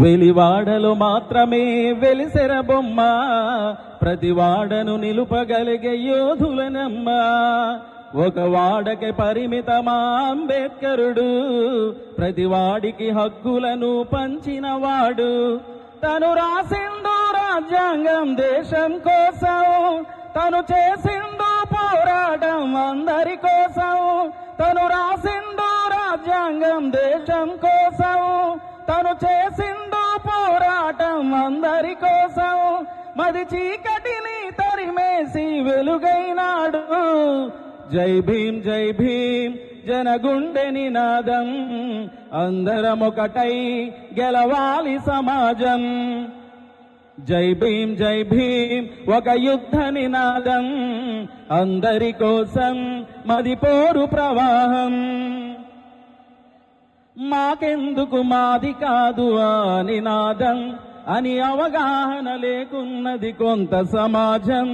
వెలివాడలు మాత్రమే వెలిసెర బొమ్మ, ప్రతివాడను నిలుపగలిగే యోధులనమ్మ. ఒక వాడకి పరిమితమా అంబేద్కరుడు, ప్రతివాడికి హక్కులను పంచినవాడు. తను రాసిండు రాజ్యాంగం దేశం కోసం, తను చేసిండు పోరాటం అందరి కోసం. తను రాసిండు రాజ్యాంగం దేశం కోసం, తను చేసిండు పోరాటం అందరి కోసం. మది చీకటిని తరిమేసి వెలుగైనాడు. జై భీం జై భీం జనగుండె నినాదం, అందరం ఒకటై గెలవాలి సమాజం. జై భీం జై భీం ఒక యుద్ధ నినాదం, అందరి కోసం మది పోరు ప్రవాహం. మాకెందుకు మాది కాదు ఆ నినాదం అని అవగాహన లేకున్నది కొంత సమాజం.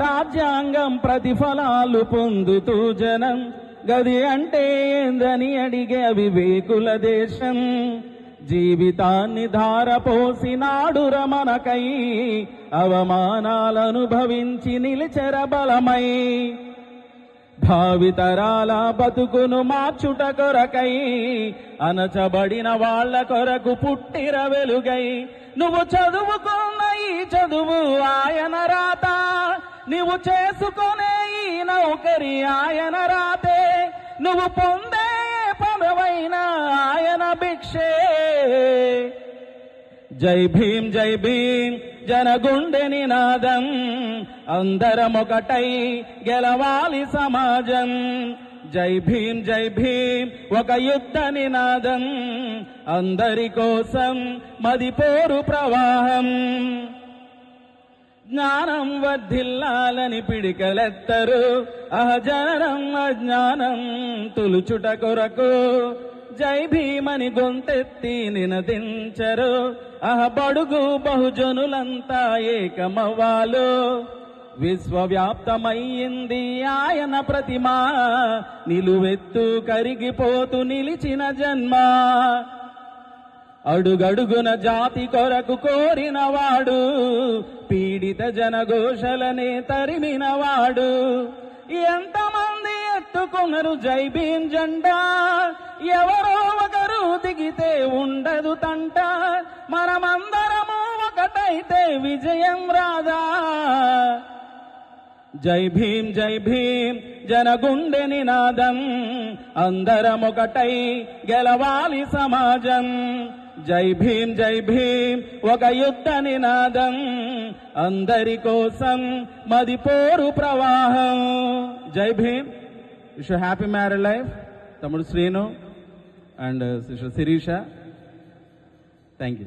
రాజ్యాంగం ప్రతిఫలాలు పొందుతూ జనం, గది అంటే ఏందని అడిగే అవివేకుల దేశం. జీవితాన్ని ధారపోసినాడు రమణకై, అవమానాలనుభవించి నిలిచెర బలమై. భావితరాల బతుకును మార్చుట కొరకై, అనచబడిన వాళ్ళ కొరకు పుట్టిర వెలుగై. నువ్వు చదువుకున్న ఈ చదువు ఆయన రాత, నువ్వు చేసుకునే ఈ నౌకరి ఆయన రాతే. నువ్వు పొందే పదవైన ఆయన భిక్షే. జై భీం జై భీం జనగుండె నినాదం, అందరం ఒకటై గెలవాలి సమాజం. జై భీం జై భీం ఒక యుద్ధ నినాదం, అందరి కోసం మది పోరు ప్రవాహం. జ్ఞానం వర్ధిల్లాలని పిడికలెత్తరు, జననం అజ్ఞానం తులుచుట కొరకు. జై భీమని గొంతెత్తి నినదించరు, బడుగు బహుజనులంతా ఏకమవ్వాలు. విశ్వవ్యాప్తమయ్యింది ఆయన ప్రతిమ, నిలువెత్తు కరిగిపోతూ నిలిచిన జన్మ. అడుగడుగున జాతి కొరకు కోరినవాడు, పీడిత జనఘోషలనే తరిమినవాడు. ఎంతమంది ఎత్తుకున్నారు జై భీం జెండా, ఎవరో ఒకరు దిగితే ఉండదు తంట. మనమందరము ఒకటైతే విజయం రాదా. జై భీం జై భీం జనగుండె నినాదం, అందరం ఒకటై గెలవాలి సమాజం. జై భీం జై భీం ఒక యుద్ధ నినాదం, అందరి కోసం మది పోరు ప్రవాహం. జై Bhim. Wish happy married life తమ్ముడు Srinu and sister Sirisha. Thank you.